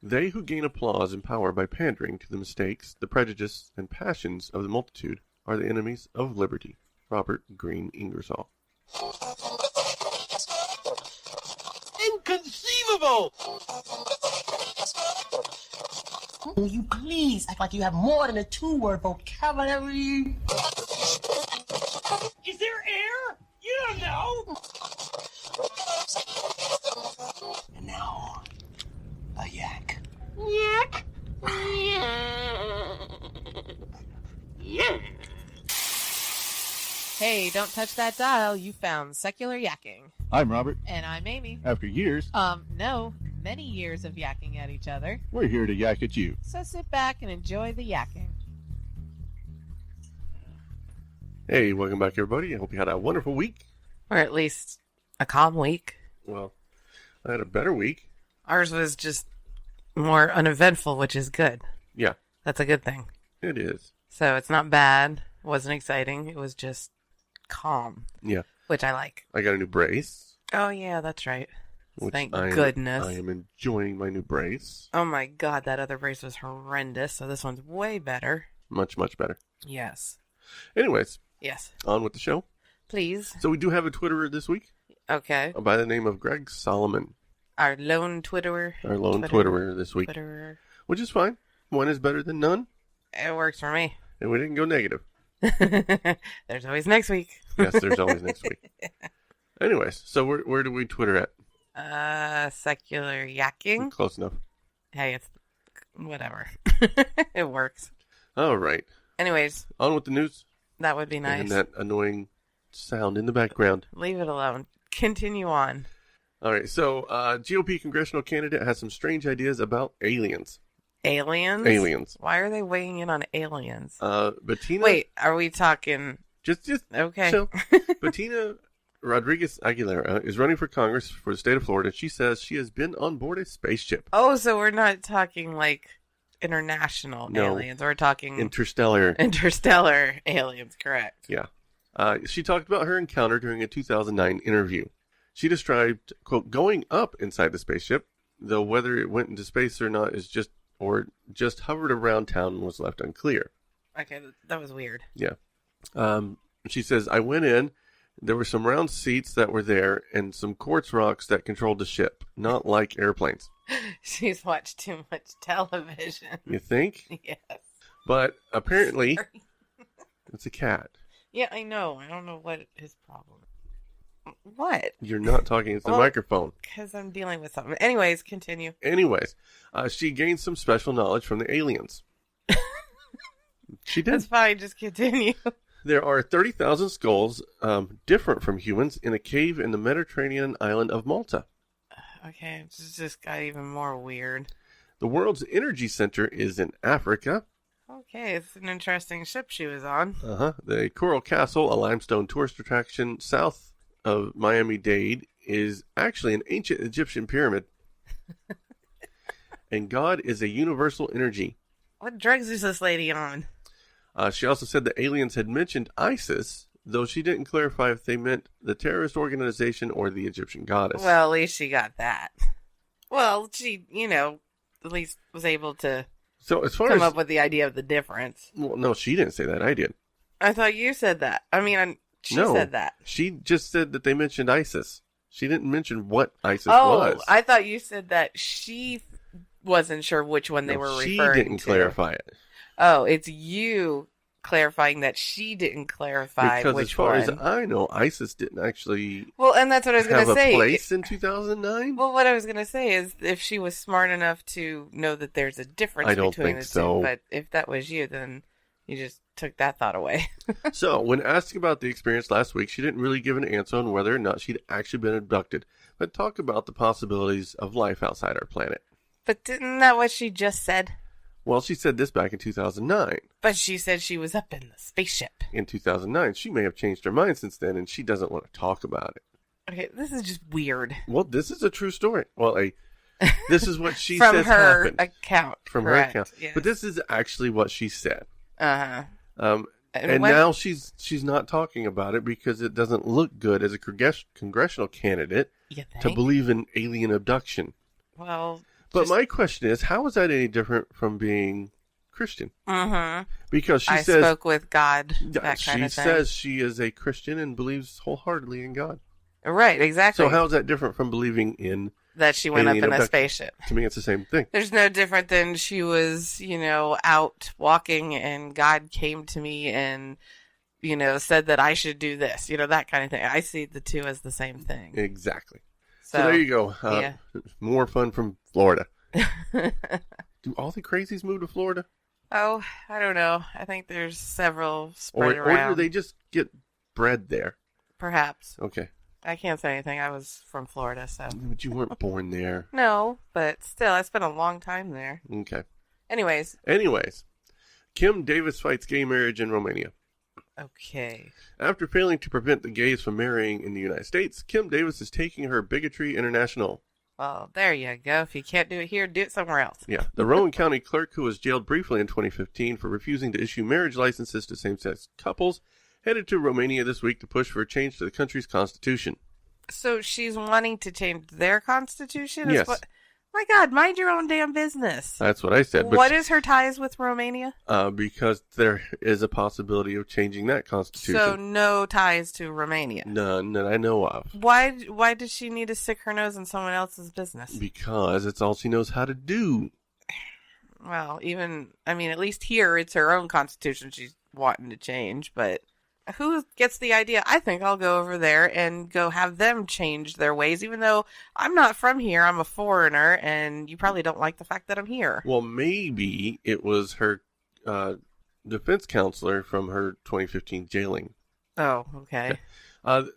They who gain applause and power by pandering to the mistakes, the prejudice, and passions of the multitude are the enemies of liberty. Robert Greene Ingersoll. Inconceivable! Will you please act like you have more than a two-word vocabulary? Is there air? You don't know! And now, a yak. Yakk! Yeah. Hey, don't touch that dial. You found Secular Yakking. I'm Robert. And I'm Amy. After years, No, many years of yakking at each other. we're here to yak at you. So sit back and enjoy the yakking. Hey, welcome back, everybody. I hope you had a wonderful week. Or at least a calm week. Well, I had a better week. Ours was just more uneventful, which is good. Yeah, That's a good thing. it is. So it's not bad. Wasn't exciting. It was just calm, Yeah, which I like. I got a new brace. Oh, yeah, that's right. Which Thank I goodness. am enjoying my new brace. Oh my god, that other brace was horrendous, so this one's way better. Much, much better. Yes. Anyways, Yes. on with the show. Please. So we do have a Twitterer this week Okay. by the name of Greg Solomon. Our lone Twitterer. Our lone Twitterer this week. Twitterer. Which is fine. One is better than none. It works for me. And we didn't go negative. There's always next week. Yes, there's always next week. Anyways, so where do we Twitter at? Secular yakking. Close enough. Hey, it's whatever. It works. All right. Anyways, On with the news. that would be nice. And that annoying sound in the background. Leave it alone. Continue on. All right. So GOP congressional candidate has some strange ideas about aliens. Aliens? Aliens. Why are they weighing in on aliens? Bettina. Wait, are we talking... Just Okay. chill. Bettina Rodriguez Aguilera is running for Congress for the state of Florida. She says she has been on board a spaceship. Oh, so we're not talking like international No. aliens. We're talking Interstellar. interstellar aliens, correct? Yeah. She talked about her encounter during a 2009 interview. She described, quote, going up inside the spaceship, though whether it went into space or not is just hovered around town and was left unclear. Okay, that was weird. Yeah. She says, I went in, there were some round seats that were there and some quartz rocks that controlled the ship, not like airplanes. She's watched too much television. You think? Yes. But apparently, Sorry. it's a cat. Yeah, I know. I don't know what his problem. What? You're not talking into the Well, microphone. Because I'm dealing with something. Anyways, continue. Anyways, she gained some special knowledge from the aliens. She did. That's fine. Just continue. There are 30,000 skulls different from humans in a cave in the Mediterranean island of Malta. Okay, it just got even more weird. The world's energy center is in Africa. Okay, it's an interesting ship she was on. The Coral Castle, a limestone tourist attraction south of Miami-Dade, is actually an ancient Egyptian pyramid. And God is a universal energy. What drugs is this lady on? She also said the aliens had mentioned ISIS, though she didn't clarify if they meant the terrorist organization or the Egyptian goddess. Well, at least she got that. Well, she, at least was able to so as far come as up with the idea of the difference. well, no, she didn't say that. I did. I thought you said that. I mean, she No, said that. She just said that they mentioned ISIS. She didn't mention what ISIS Oh, was. I thought you said that she wasn't sure which one they were referring to. She didn't clarify it. Oh, it's you clarifying that she didn't clarify Because which as far one. as I know, ISIS didn't actually Well, and that's what I was going have to a say. place in 2009. Well, what I was going to say is if she was smart enough to know that there's a difference I don't between think the so. two, but if that was you, then you just took that thought away. So, when asked about the experience last week, she didn't really give an answer on whether or not she'd actually been abducted, but talked about the possibilities of life outside our planet. But isn't that what she just said? Well, she said this back in 2009. But she said she was up in the spaceship. In 2009, she may have changed her mind since then, and she doesn't want to talk about it. Okay, this is just weird. Well, this is a true story. Well, this is what she From says her happened. account. From correct, her account. yes. But this is actually what she said. Uh-huh. And what- now she's not talking about it because it doesn't look good as a congressional candidate You to think? believe in alien abduction. Well, But my question is, how is that any different from being Christian? Mm-hmm. Because she I says spoke with God. That kind she of thing. says she is a Christian and believes wholeheartedly in God. Right, exactly. So how is that different from believing in that she went up alien in a abduction? spaceship? To me, it's the same thing. There's no different than she was, out walking and God came to me and, said that I should do this, that kind of thing. I see the two as the same thing. Exactly. So there you go. Yeah. More fun from Florida. Do all the crazies move to Florida? Oh, I don't know. I think there's several spread around. Or do they just get bred there? Perhaps. Okay. I can't say anything. I was from Florida, so. But you weren't born there. No, but still, I spent a long time there. Okay. Anyways, Kim Davis fights gay marriage in Romania. okay. After failing to prevent the gays from marrying in the United States, Kim Davis is taking her bigotry international. Well, there you go. If you can't do it here, do it somewhere else. Yeah. The Rowan County clerk, who was jailed briefly in 2015 for refusing to issue marriage licenses to same-sex couples, headed to Romania this week to push for a change to the country's constitution. So she's wanting to change their constitution? Yes. My God, mind your own damn business. That's what I said. What is her ties with Romania? Because there is a possibility of changing that constitution. So no ties to Romania? None that I know of. Why does she need to stick her nose in someone else's business? Because it's all she knows how to do. Well, at least here it's her own constitution she's wanting to change, but who gets the idea? I think I'll go over there and go have them change their ways, even though I'm not from here. I'm a foreigner, and you probably don't like the fact that I'm here. Well, maybe it was her defense counselor from her 2015 jailing. Oh, okay.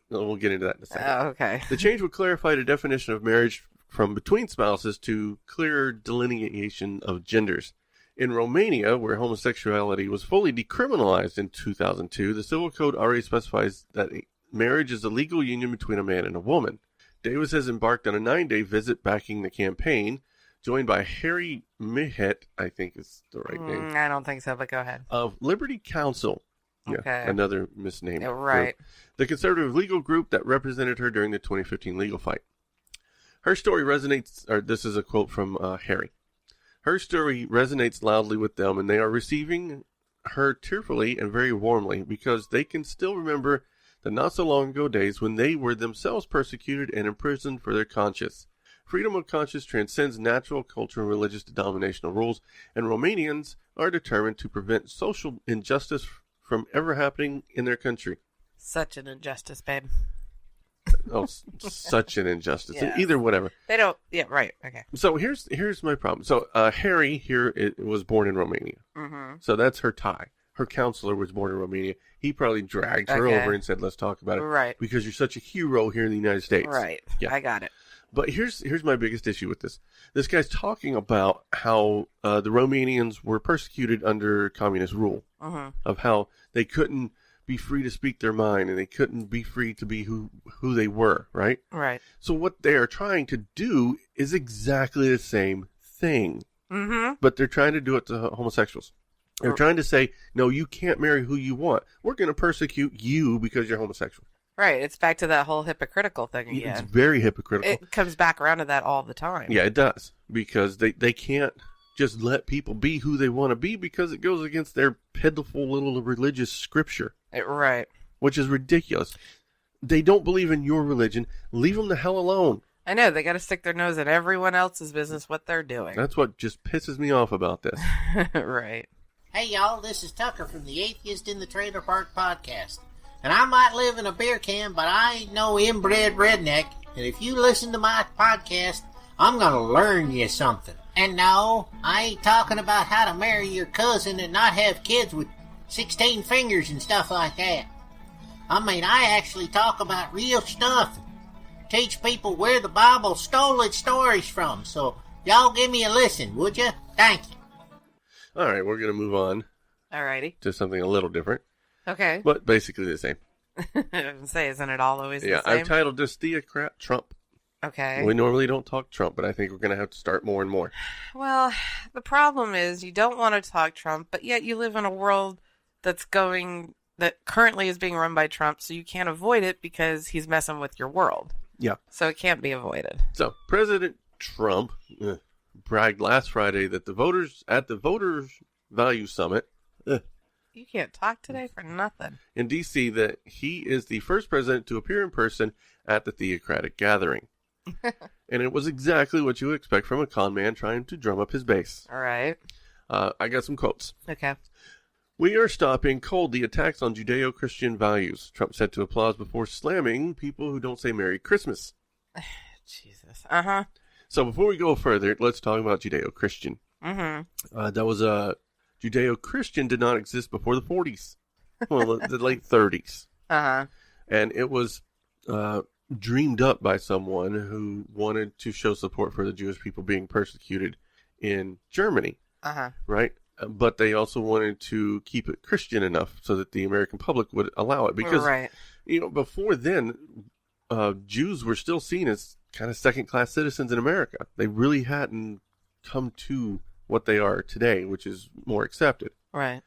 We'll get into that in a second. Okay. The change would clarify the definition of marriage from between spouses to clearer delineation of genders. In Romania, where homosexuality was fully decriminalized in 2002, the civil code already specifies that marriage is a legal union between a man and a woman. Davis has embarked on a 9-day visit backing the campaign, joined by Harry Mihet, I think is the right name. I don't think so, but go ahead. Of Liberty Counsel. Yeah, Okay. another misnamed. Right. group. The conservative legal group that represented her during the 2015 legal fight. Her story resonates, or this is a quote from Harry. Her story resonates loudly with them, and they are receiving her tearfully and very warmly because they can still remember the not so long ago days when they were themselves persecuted and imprisoned for their conscience. Freedom of conscience transcends natural, cultural, and religious denominational rules, and Romanians are determined to prevent social injustice from ever happening in their country. Such an injustice, babe. Oh, such an injustice. Yeah. Either whatever. They don't. Yeah, right. Okay. So here's my problem. So Harry here was born in Romania. Mm-hmm. So that's her tie. Her counselor was born in Romania. He probably dragged her Okay. over and said, "Let's talk about it." Right. Because you're such a hero here in the United States. Right. Yeah. I got it. But here's my biggest issue with this. This guy's talking about how the Romanians were persecuted under communist rule, Mm-hmm. of how they couldn't be free to speak their mind and they couldn't be free to be who they were, right? Right. So what they are trying to do is exactly the same thing, Mm-hmm. but they're trying to do it to homosexuals. They're trying to say, no, you can't marry who you want. We're going to persecute you because you're homosexual. Right. It's back to that whole hypocritical thing again. It's very hypocritical. It comes back around to that all the time. Yeah, it does. Because they can't just let people be who they want to be because it goes against their pitiful little religious scripture, Right. which is ridiculous. They don't believe in your religion. Leave them the hell alone. I know. They got to stick their nose in everyone else's business, what they're doing. That's what just pisses me off about this. Right. Hey y'all, this is Tucker from the Atheist in the Trailer Park podcast. And I might live in a beer can, but I ain't no inbred redneck. And if you listen to my podcast, I'm gonna learn you something. And no, I ain't talking about how to marry your cousin and not have kids with 16 fingers and stuff like that. I mean, I actually talk about real stuff. Teach people where the Bible stole its stories from. So y'all give me a listen, would you? Thank you. All right, we're going to move on Alrighty. to something a little different, Okay. but basically the same. I was gonna say, isn't it all always Yeah, the same? I've titled this Theocrat Trump. Okay. We normally don't talk Trump, but I think we're going to have to start more and more. Well, the problem is you don't want to talk Trump, but yet you live in a world that currently is being run by Trump, so you can't avoid it because he's messing with your world. Yeah. So it can't be avoided. So, President Trump, bragged last Friday that the voters value summit You can't talk today for nothing. in D.C. that he is the first president to appear in person at the Theocratic gathering. And it was exactly what you would expect from a con man trying to drum up his base. All right. I got some quotes. Okay. We are stopping cold the attacks on Judeo-Christian values, Trump said to applause before slamming people who don't say Merry Christmas. Jesus. Uh-huh. So before we go further, let's talk about Judeo-Christian. Mm-hmm. That was Judeo-Christian did not exist before the 40s. Well, the late 30s. Uh-huh. And it was dreamed up by someone who wanted to show support for the Jewish people being persecuted in Germany. Uh-huh. Right? But they also wanted to keep it Christian enough so that the American public would allow it. Because, right. Before then, Jews were still seen as kind of second-class citizens in America. They really hadn't come to what they are today, which is more accepted. Right.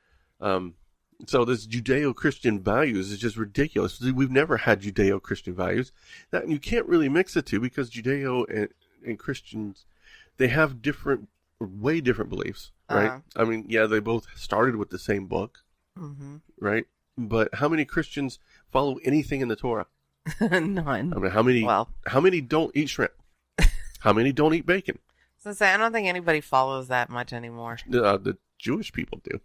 So this Judeo-Christian values is just ridiculous. We've never had Judeo-Christian values. That you can't really mix the two because Judeo and Christians, they have way different beliefs, right? Uh-huh. I mean, yeah, they both started with the same book, Mm-hmm. right? But how many Christians follow anything in the Torah? None. I mean, how many don't eat shrimp? How many don't eat bacon? So I don't think anybody follows that much anymore. The Jewish people do.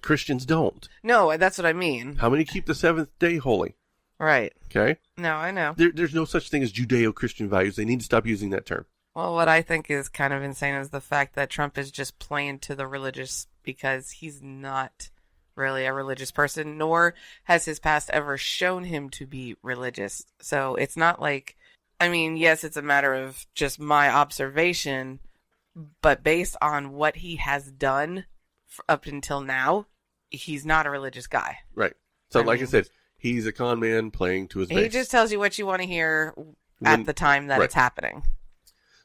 Christians don't. No, that's what I mean. How many keep the seventh day holy? Right. Okay. No, I know. There's no such thing as Judeo-Christian values. They need to stop using that term. Well, what I think is kind of insane is the fact that Trump is just playing to the religious because he's not really a religious person, nor has his past ever shown him to be religious. So it's not like, I mean, yes, it's a matter of just my observation, but based on what he has done up until now, he's not a religious guy. Right. So I said, he's a con man playing to his base. He just tells you what you want to hear at the time that it's happening.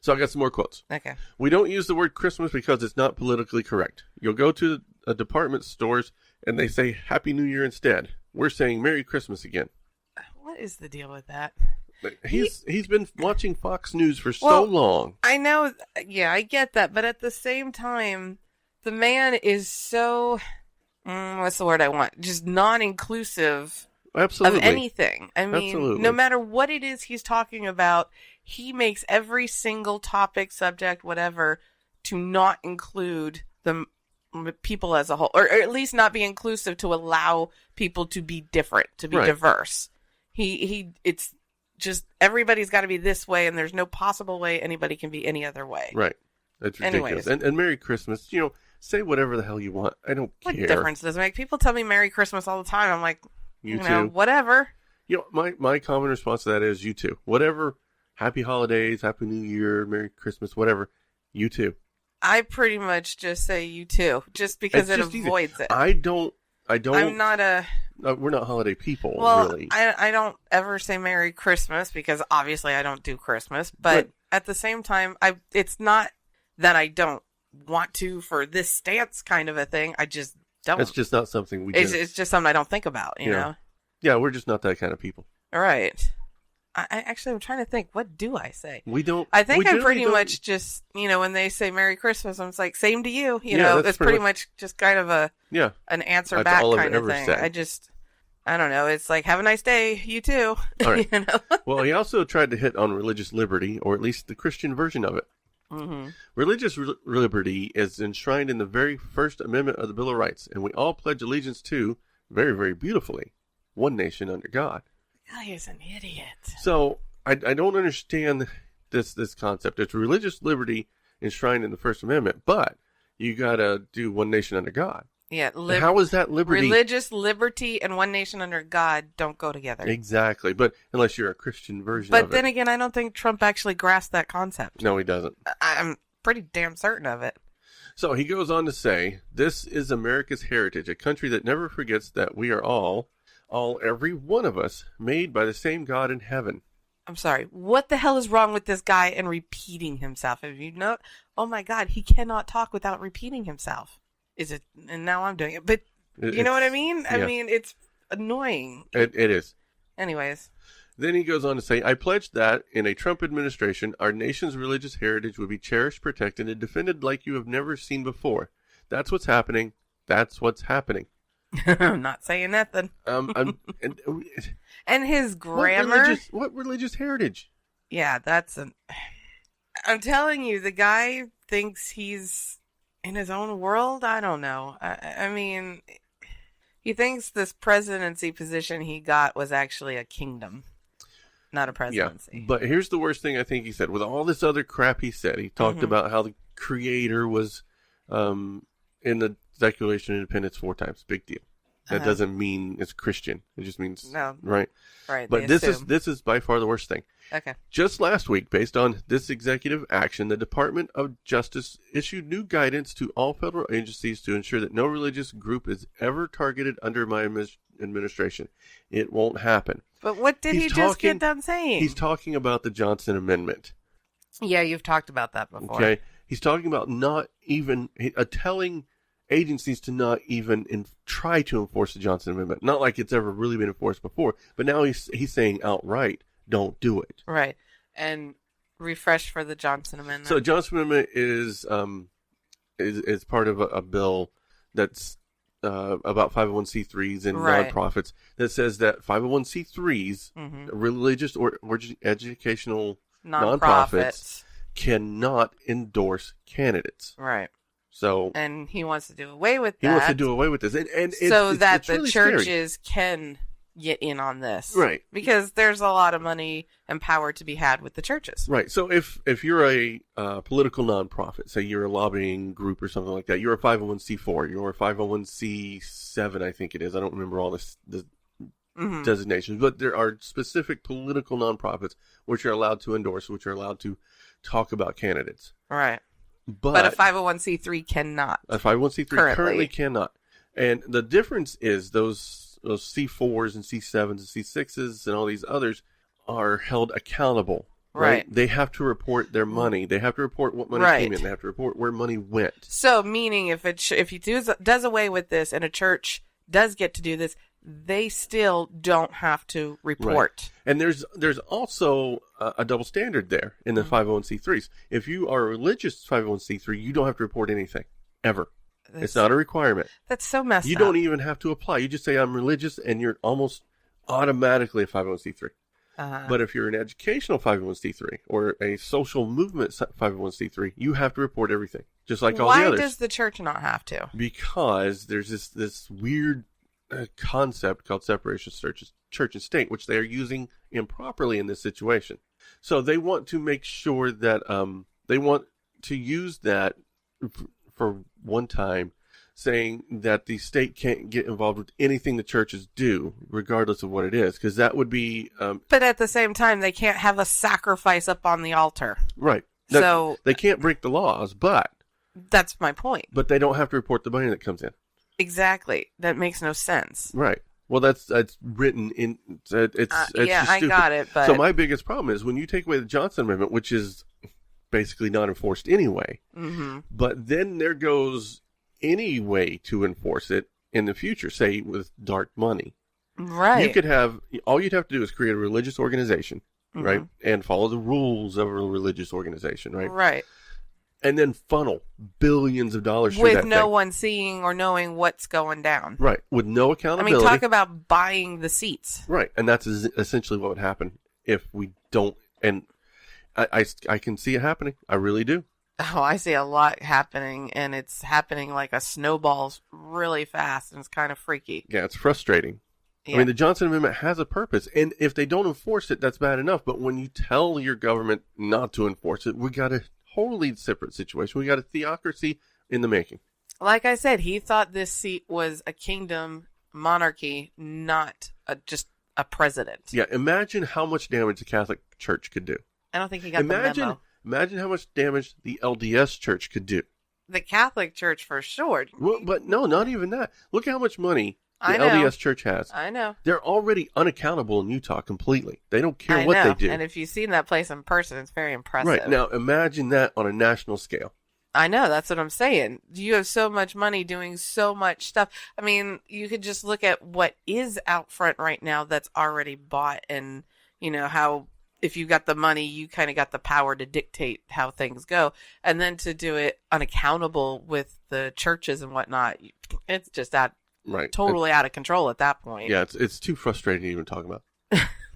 So I got some more quotes. Okay. We don't use the word Christmas because it's not politically correct. You'll go to a department stores and they say Happy New Year instead. We're saying Merry Christmas again. What is the deal with that? He's been watching Fox News for so long. I know. Yeah, I get that. But at the same time, the man is so, what's the word I want? Just non-inclusive Absolutely. of anything. I mean, Absolutely. No matter what it is he's talking about, he makes every single topic, subject, whatever, to not include the people as a whole, or at least not be inclusive to allow people to be different, to be diverse. It's just everybody's got to be this way, and there's no possible way anybody can be any other way. Right. That's ridiculous. Anyways. And Merry Christmas, say whatever the hell you want. I don't care. What difference does it make? People tell me Merry Christmas all the time. I'm like, You know, too. whatever. My common response to that is you too. Whatever. Happy holidays, Happy New Year, Merry Christmas, whatever. You too. I pretty much just say you too, just because it avoids it. I don't. I'm not a. We're not holiday people, Well, really. I don't ever say Merry Christmas because obviously I don't do Christmas. But at the same time, it's not that I don't want to for this stance kind of a thing. I just don't. It's just not something we do. It's just something I don't think about, you know? Yeah, we're just not that kind of people. All right. I'm trying to think. What do I say? We don't. I think we I pretty don't. much just, when they say Merry Christmas, I'm just like, same to you. That's it's pretty much just kind of an answer That's back all I've kind of ever thing. said. I don't know. It's like, have a nice day. You too. All right. Well, he also tried to hit on religious liberty, or at least the Christian version of it. Mm-hmm. Religious liberty is enshrined in the very First Amendment of the Bill of Rights, and we all pledge allegiance to, very, very beautifully, one nation under God. God, he's an idiot. So, I don't understand this concept. It's religious liberty enshrined in the First Amendment, but you gotta do one nation under God. Yeah. How is that liberty? Religious liberty and one nation under God don't go together. Exactly, but unless you're a Christian version But of then it. again, I don't think Trump actually grasped that concept. No, he doesn't. I'm pretty damn certain of it. So he goes on to say, this is America's heritage, a country that never forgets that we are all, every one of us, made by the same God in heaven. I'm sorry. What the hell is wrong with this guy and repeating himself? If you know, oh my God, he cannot talk without repeating himself. Is it? And now I'm doing it. But you know what I mean? I mean, it's annoying. It is. Anyways. Then he goes on to say, I pledge that in a Trump administration, our nation's religious heritage would be cherished, protected, and defended like you have never seen before. That's what's happening. That's what's happening. I'm not saying nothing. And his grammar. What religious heritage? Yeah, I'm telling you, the guy thinks he's in his own world. I don't know. I mean, he thinks this presidency position he got was actually a kingdom, not a presidency. Yeah, but here's the worst thing I think he said. With all this other crap he said, he talked about how the creator was in the Declaration of Independence 4 times. Big deal. That doesn't mean it's Christian. It just means right. Right. But this is by far the worst thing. Okay. Just last week, based on this executive action, the Department of Justice issued new guidance to all federal agencies to ensure that no religious group is ever targeted under my administration. It won't happen. But what did he just get done saying? He's talking about the Johnson Amendment. Yeah, you've talked about that before. Okay. He's talking about not even telling agencies to not even try to enforce the Johnson Amendment. Not like it's ever really been enforced before, but now he's saying outright, don't do it. Right. And refresh for the Johnson Amendment. So the Johnson Amendment is part of a bill that's about 501c3s and nonprofits that says that 501c3s, religious or educational nonprofits cannot endorse candidates. Right. So, and he wants to do away with that. He wants to do away with this. And so that the really churches scary. can get in on this. Right. Because there's a lot of money and power to be had with the churches. Right. So if you're a political nonprofit, say you're a lobbying group or something like that, you're a 501c4, you're a 501c7, I think it is. I don't remember all the designations, but there are specific political nonprofits which are allowed to endorse, which are allowed to talk about candidates. Right. But a 501c3 cannot. A 501c3 currently cannot. And the difference is those C4s and C7s and C6s and all these others are held accountable. Right? They have to report their money. They have to report what money came in. They have to report where money went. So, meaning if he does away with this and a church does get to do this, they still don't have to report. Right. And there's also a double standard there in the 501c3s. If you are a religious 501c3, you don't have to report anything, ever. It's not a requirement. That's so messed up. You don't even have to apply. You just say, I'm religious, and you're almost automatically a 501c3. But if you're an educational 501c3 or a social movement 501c3, you have to report everything, just like all the others. Why does the church not have to? Because there's this weird concept called separation of church and state, which they are using improperly in this situation. So they want to make sure that they want to use that for one time, saying that the state can't get involved with anything the churches do, regardless of what it is, because that would be... but at the same time, they can't have a sacrifice up on the altar. Right. So they can't break the laws, but... That's my point. But they don't have to report the money that comes in. Exactly. That makes no sense. Right. Well, that's written in... It's yeah, just I stupid. got it, but... So my biggest problem is when you take away the Johnson Amendment, which is basically not enforced anyway, but then there goes any way to enforce it in the future, say with dark money. Right. You could have... All you'd have to do is create a religious organization, right? And follow the rules of a religious organization, right? Right. And then funnel billions of dollars through with no one seeing or knowing what's going down. Right. With no accountability. I mean, talk about buying the seats. Right. And that's essentially what would happen if we don't. And I can see it happening. I really do. Oh, I see a lot happening, and it's happening like a snowball really fast, and it's kind of freaky. Yeah, it's frustrating. Yeah. I mean, the Johnson Amendment has a purpose, and if they don't enforce it, that's bad enough. But when you tell your government not to enforce it, we got a totally separate situation. We got a theocracy in the making. Like I said, he thought this seat was a kingdom monarchy, not just a president. Yeah, imagine how much damage the Catholic Church could do. I don't think he got the memo. Imagine how much damage the LDS Church could do. The Catholic Church for sure. Well, but no, not even that. Look how much money the LDS Church has. I know. They're already unaccountable in Utah completely. They don't care what they do. And if you've seen that place in person, it's very impressive. Right. Now, imagine that on a national scale. I know. That's what I'm saying. You have so much money doing so much stuff. I mean, you could just look at what is out front right now that's already bought and you know, how if you got the money, you kind of got the power to dictate how things go. And then to do it unaccountable with the churches and whatnot, it's just totally out of control at that point. Yeah, it's too frustrating to even talk about.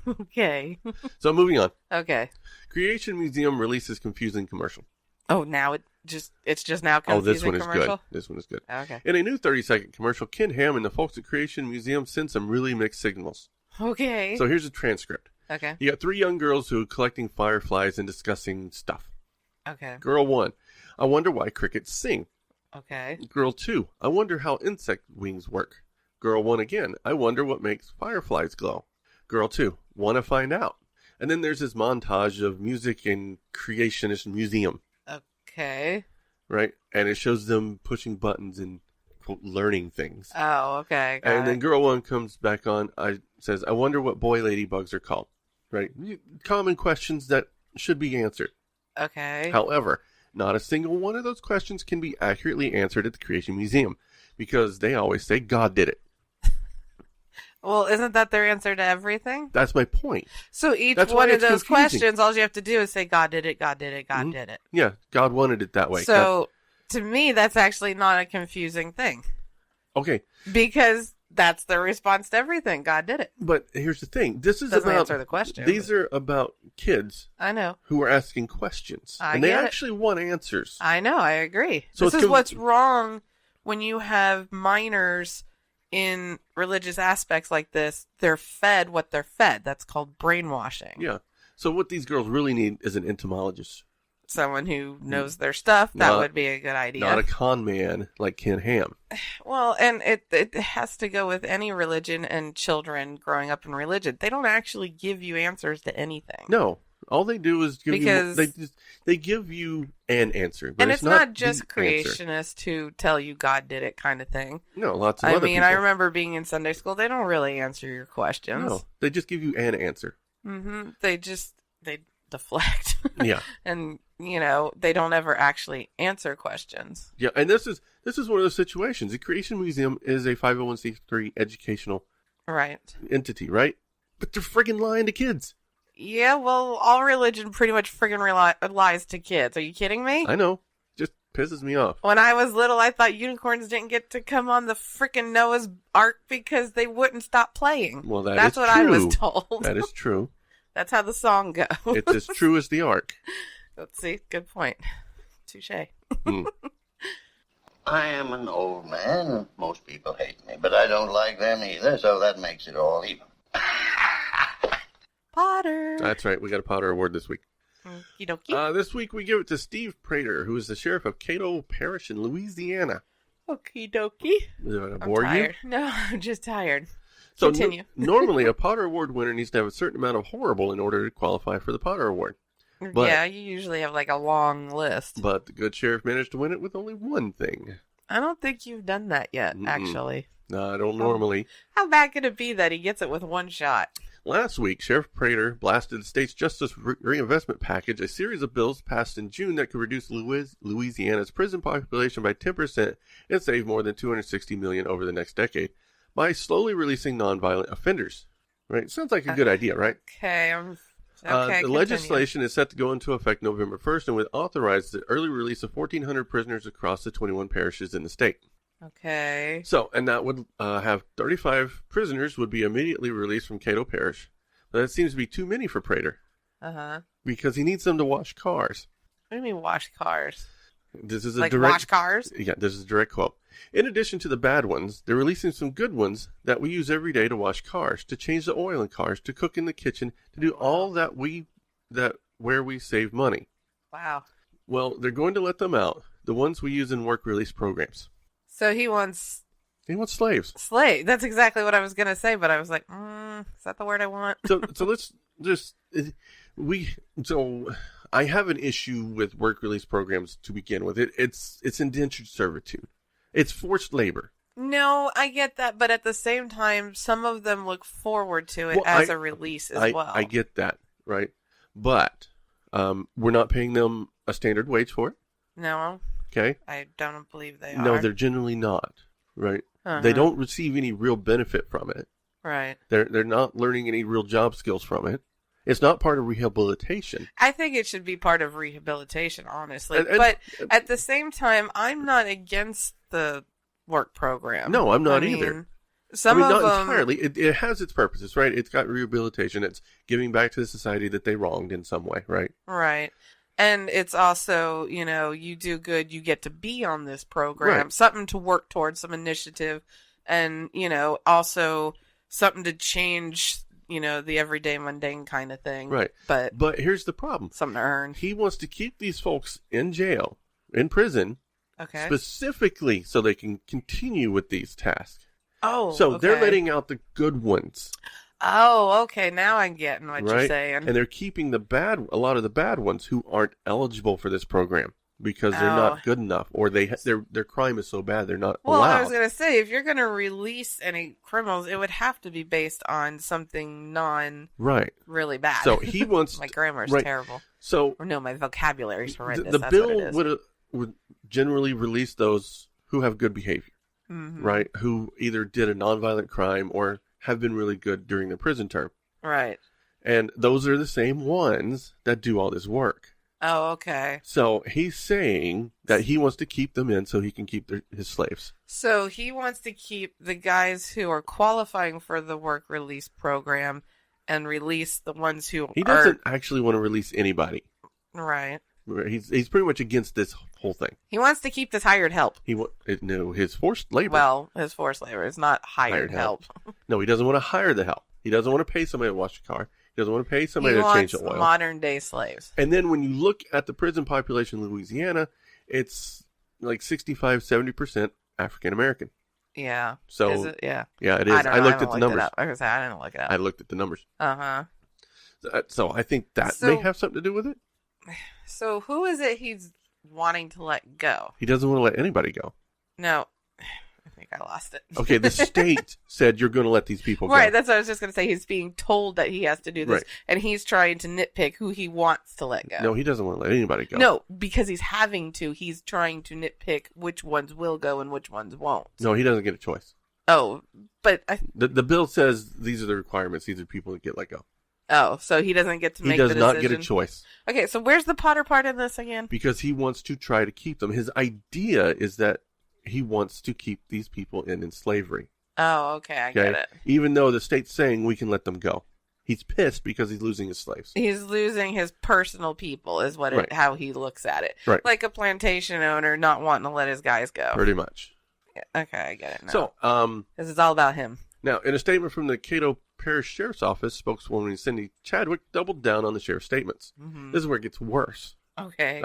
Okay. So moving on. Okay. Creation Museum releases confusing commercial. Oh, now it's just now confusing this one is commercial? good. This one is good. Okay. In a new 30-second commercial, Ken Ham and the folks at Creation Museum send some really mixed signals. Okay. So here's a transcript. Okay. You got 3 young girls who are collecting fireflies and discussing stuff. Okay. Girl 1, I wonder why crickets sing. Okay. Girl 2, I wonder how insect wings work. Girl 1 again, I wonder what makes fireflies glow. Girl 2, want to find out. And then there's this montage of music and creationist museum. Okay. Right? And it shows them pushing buttons and quote, learning things. Oh, okay. And then girl 1 comes back on, says, I wonder what boy ladybugs are called. Right? Common questions that should be answered. Okay. However, not a single one of those questions can be accurately answered at the Creation Museum because they always say God did it. Well, isn't that their answer to everything? That's my point. So each That's one why of it's those confusing. questions, all you have to do is say, God did it, God did it, God did it. Yeah, God wanted it that way. So to me, that's actually not a confusing thing. Okay. Because that's their response to everything. God did it. But here's the thing. This is Doesn't about answer the question. These are about kids I know. who are asking questions. I and they get it. actually want answers. I know. I agree. So this is what's wrong when you have minors in religious aspects like this. They're fed what they're fed. That's called brainwashing. Yeah. So what these girls really need is an entomologist. Someone who knows their stuff. That would be a good idea. Not a con man like Ken Ham. Well, and it has to go with any religion and children growing up in religion. They don't actually give you answers to anything. No. All they do is give Because- you... They give you an answer. But And it's not just the answer. creationists who tell you God did it kind of thing. No, lots of I other mean, people. I remember being in Sunday school. They don't really answer your questions. No, they just give you an answer. Mm-hmm. They deflect. Yeah. And, they don't ever actually answer questions. Yeah, and this is one of those situations. The Creation Museum is a 501c3 educational Right. entity, right? But they're friggin' lying to kids. Yeah, well, all religion pretty much friggin' lies to kids. Are you kidding me? I know. Just pisses me off. When I was little, I thought unicorns didn't get to come on the frickin' Noah's Ark because they wouldn't stop playing. Well, That's is what true. I was told. That is true. That's how the song goes. It's as true as the Ark. Let's see. Good point. Touche. I am an old man, and most people hate me, but I don't like them either, so that makes it all even. Potter. That's right. We got a Potter Award this week. Okie dokie. This week we give it to Steve Prater, who is the sheriff of Cato Parish in Louisiana. Okie dokie. Did I I'm bore you? tired. No, I'm just tired. So Continue. Normally, a Potter Award winner needs to have a certain amount of horrible in order to qualify for the Potter Award. But- Yeah, you usually have like a long list. But the good sheriff managed to win it with only one thing. I don't think you've done that yet, actually. No, I don't normally. How bad could it be that he gets it with one shot? Last week, Sheriff Prater blasted the state's Justice Reinvestment Package, a series of bills passed in June that could reduce Louisiana's prison population by 10% and save more than $260 million over the next decade by slowly releasing nonviolent offenders. Right? Sounds like a good idea, right? Okay, The continue. legislation is set to go into effect November 1st and would authorize the early release of 1,400 prisoners across the 21 parishes in the state. Okay. So, and that would have 35 prisoners would be immediately released from Cato Parish. But that seems to be too many for Prater Uh-huh. because he needs them to wash cars. What do you mean wash cars? This is a Like direct wash cars? Yeah, this is a direct quote. In addition to the bad ones, they're releasing some good ones that we use every day to wash cars, to change the oil in cars, to cook in the kitchen, to do all that where we save money. Wow. Well, they're going to let them out, the ones we use in work release programs. So he wants They want slaves. slave. That's exactly what I was going to say, but I was like, is that the word I want? So let's just I have an issue with work release programs to begin with. It's indentured servitude. It's forced labor. No, I get that, but at the same time, some of them look forward to it Well, as a release as well. I get that, right? But we're not paying them a standard wage for it. No, Okay? I don't believe they are. No, they're generally not, right? Uh-huh. They don't receive any real benefit from it. Right. They're not learning any real job skills from it. It's not part of rehabilitation. I think it should be part of rehabilitation, honestly. And- but at the same time, I'm not against the work program. No, I'm not I either. mean, some not of them, entirely. It has its purposes, right? It's got rehabilitation. It's giving back to the society that they wronged in some way, right? right. And it's also, you do good, you get to be on this program, Right. something to work towards, some initiative, and, also something to change, the everyday mundane kind of thing. Right. But here's the problem. something to earn. He wants to keep these folks in jail, in prison, Okay. specifically so they can continue with these tasks. Oh, So they're okay. letting out the good ones, Oh, okay. Now I'm getting what you're right? saying. And they're keeping a lot of the bad ones who aren't eligible for this program because they're Oh. not good enough, or their crime is so bad they're not Well, allowed. I was going to say, if you're going to release any criminals, it would have to be based on something Right. really bad. So he wants My grammar's right. terrible. So Or no, my vocabulary's horrendous. the That's what it bill is. would generally release those who have good behavior, Mhm. right? Who either did a nonviolent crime or have been really good during their prison term. Right. And those are the same ones that do all this work. Oh, okay. So he's saying that he wants to keep them in so he can keep his slaves. So he wants to keep the guys who are qualifying for the work release program and release the ones who He are... doesn't actually want to release anybody. Right. He's pretty much against this whole thing. He wants to keep this hired help. His forced labor. Well, his forced labor is not hired help. No, he doesn't want to hire the help. He doesn't want to pay somebody to wash the car. He doesn't want to pay somebody He to change wants the oil. modern day slaves. And then when you look at the prison population in Louisiana, it's like 65-70% African American. Yeah. So Is it? Yeah. yeah, it is. I don't know. I looked haven't at the looked it numbers. up. Like I said, I didn't look it up. I looked at the numbers. Uh-huh. So I think that So- may have something to do with it. So who is it he's wanting to let go? He doesn't want to let anybody go. No. I think I lost it. Okay, the state said you're going to let these people go. Right, that's what I was just going to say. He's being told that he has to do this, Right. and he's trying to nitpick who he wants to let go. No, he doesn't want to let anybody go. No, because he's having to. He's trying to nitpick which ones will go and which ones won't. No, he doesn't get a choice. Oh, but The bill says these are the requirements. These are people that get let go. so he doesn't get to He make does the not decision. get a choice Okay, so where's the Potter part in this again? because he wants to try to keep them. His idea is that he wants to keep these people in slavery. Oh, okay, I Okay, get it. even though the state's saying we can let them go, he's pissed because he's losing his slaves. He's losing his personal people, is what Right. how he looks at it. Right. Like a plantation owner not wanting to let his guys go. Pretty much. Yeah, okay, I get it now. So, This is all about him. now in a statement from the Cato Parish Sheriff's Office, spokeswoman Cindy Chadwick doubled down on the sheriff's statements. Mhm. This is where it gets worse. Okay.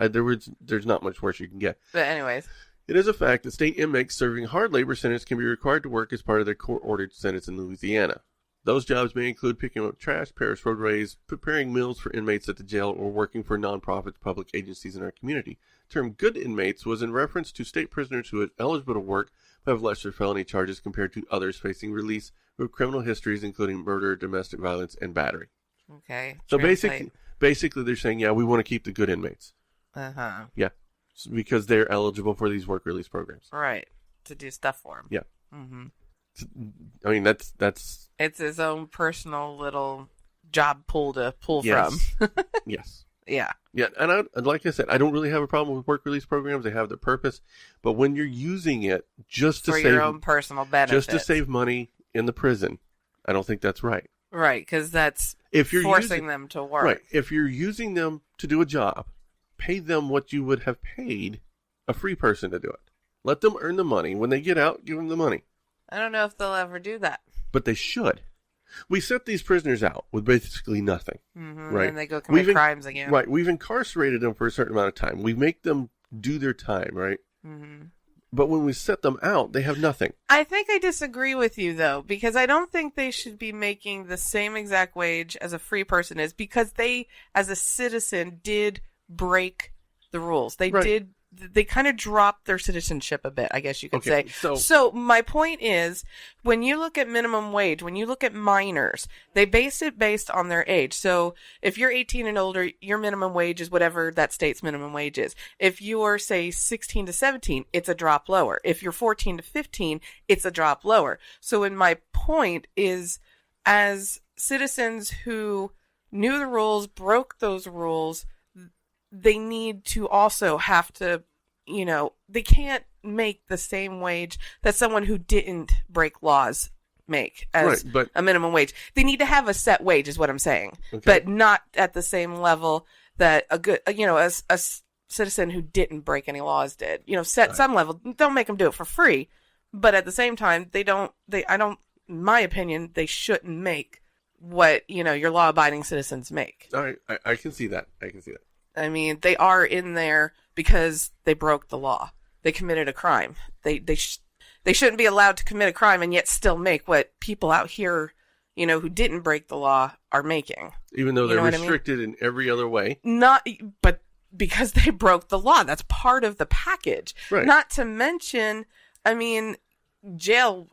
There's not much worse you can get. But anyways. It is a fact that state inmates serving hard labor sentence can be required to work as part of their court-ordered sentence in Louisiana. Those jobs may include picking up trash, parish roadways, preparing meals for inmates at the jail, or working for nonprofit public agencies in our community. The term good inmates was in reference to state prisoners who are eligible to work but have lesser felony charges compared to others facing release with criminal histories including murder, domestic violence, and battery. Okay. So translate. basically they're saying, yeah, we want to keep the good inmates. Uh-huh. Yeah, because they're eligible for these work release programs. Right. To do stuff for him. Yeah. Mm-hmm. I mean, that's It's his own personal little job pool to pull yes. from. Yes. Yeah. Yeah, and like I said, I don't really have a problem with work release programs. They have their purpose, but when you're using it just to For save your own personal benefit. just to save money in the prison, I don't think that's right. Right, because that's If you're forcing them to work. right, if you're using them to do a job, pay them what you would have paid a free person to do it. Let them earn the money. When they get out, give them the money. I don't know if they'll ever do that. But they should. We set these prisoners out with basically nothing. Mm-hmm. Right. And they go commit crimes again. Right. We've incarcerated them for a certain amount of time. We make them do their time, right? Mm-hmm. But when we set them out, they have nothing. I think I disagree with you, though, because I don't think they should be making the same exact wage as a free person is, because they, as a citizen, did break the rules. They Right. They kind of dropped their citizenship a bit, I guess you could Okay, say. so My point is, when you look at minimum wage, when you look at minors, they base it based on their age. So if you're 18 and older, your minimum wage is whatever that state's minimum wage is. If you're, say, 16 to 17, it's a drop lower. If you're 14 to 15, it's a drop lower. So my point is, as citizens who knew the rules, broke those rules, they need to also have to, they can't make the same wage that someone who didn't break laws make as Right, but- a minimum wage. They need to have a set wage is what I'm saying, Okay. but not at the same level that a good, a citizen who didn't break any laws did. Set some level. Don't make them do it for free, but at the same time, in my opinion, they shouldn't make what, your law-abiding citizens make. All right, I can see that. I mean, they are in there because they broke the law. They committed a crime. They shouldn't be allowed to commit a crime and yet still make what people out here, who didn't break the law are making. Even though they're know what I mean? restricted in every other way. But because they broke the law, that's part of the package. Right. Not to mention, I mean, jail,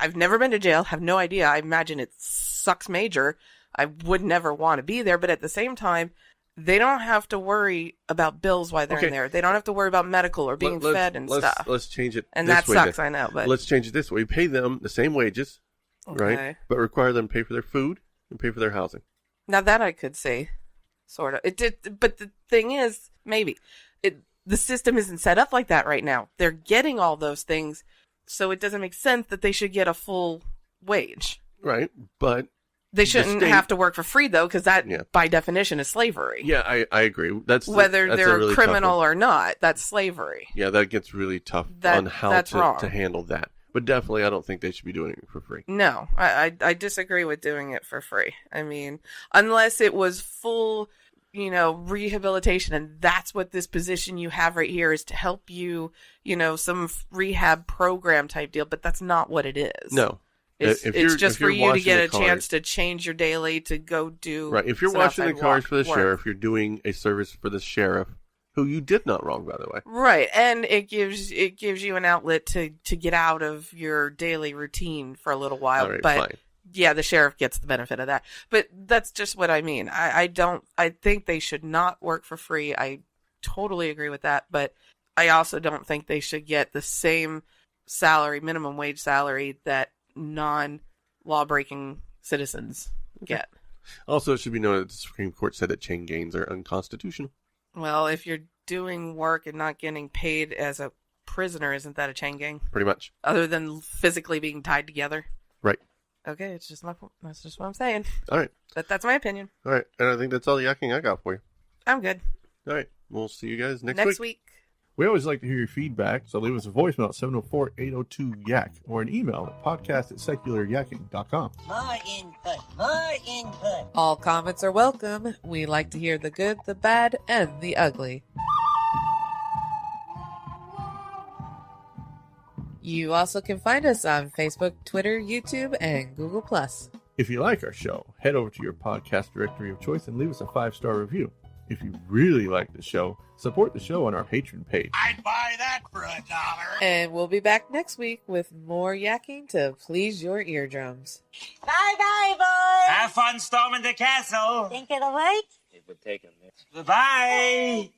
I've never been to jail, have no idea. I imagine it sucks major. I would never want to be there, but at the same time, they don't have to worry about bills while they're in there. They don't have to worry about medical or being fed and stuff. Let's change it And this that way sucks, then. I know, but Let's change it this way. We pay them the same wages, right? Okay. But require them to pay for their food and pay for their housing. Now that I could see, sort of. It did, but the thing is, maybe the system isn't set up like that right now. They're getting all those things, so it doesn't make sense that they should get a full wage. Right, but They shouldn't state- have to work for free though, because that, Yeah. by definition, is slavery. yeah, I agree. That's Whether that's they're a really a tough criminal one. or not, that's slavery. Yeah, that gets really tough That- on how that's wrong. to handle that. But definitely, I don't think they should be doing it for free. No, I disagree with doing it for free. I mean, unless it was full, rehabilitation, and that's what this position you have right here is to help you, some rehab program type deal, but that's not what it is. No. It's, If it's you're- just if for you're you to washing get the a cars- chance to change your daily to go do Right. If you're some washing the outside cars for the work. sheriff, you're doing a service for the sheriff, who you did not wrong, by the way. Right, and it gives you an outlet to get out of your daily routine for a little while. All right, but fine. yeah, the sheriff gets the benefit of that. But that's just what I mean. I think they should not work for free. I totally agree with that, but I also don't think they should get the same salary, minimum wage salary, that non-law-breaking citizens get. Also, it should be noted that the Supreme Court said that chain gangs are unconstitutional. Well, if you're doing work and not getting paid as a prisoner, isn't that a chain gang? Pretty much. Other than physically being tied together? Right. Okay, that's just what I'm saying. All right. But that's my opinion. All right. And I think that's all the yakking I got for you. I'm good. All right. We'll see you guys Next week. We always like to hear your feedback, so leave us a voicemail at 704-802-YAK or an email at podcast@secularyakking.com. More input. All comments are welcome. We like to hear the good, the bad, and the ugly. You also can find us on Facebook, Twitter, YouTube, and Google+. If you like our show, head over to your podcast directory of choice and leave us a 5-star review. If you really like the show, support the show on our Patreon page. I'd buy that for $1. And we'll be back next week with more yakking to please your eardrums. Bye-bye, boys. Have fun storming the castle. Think it'll work? It would take a minute. Goodbye.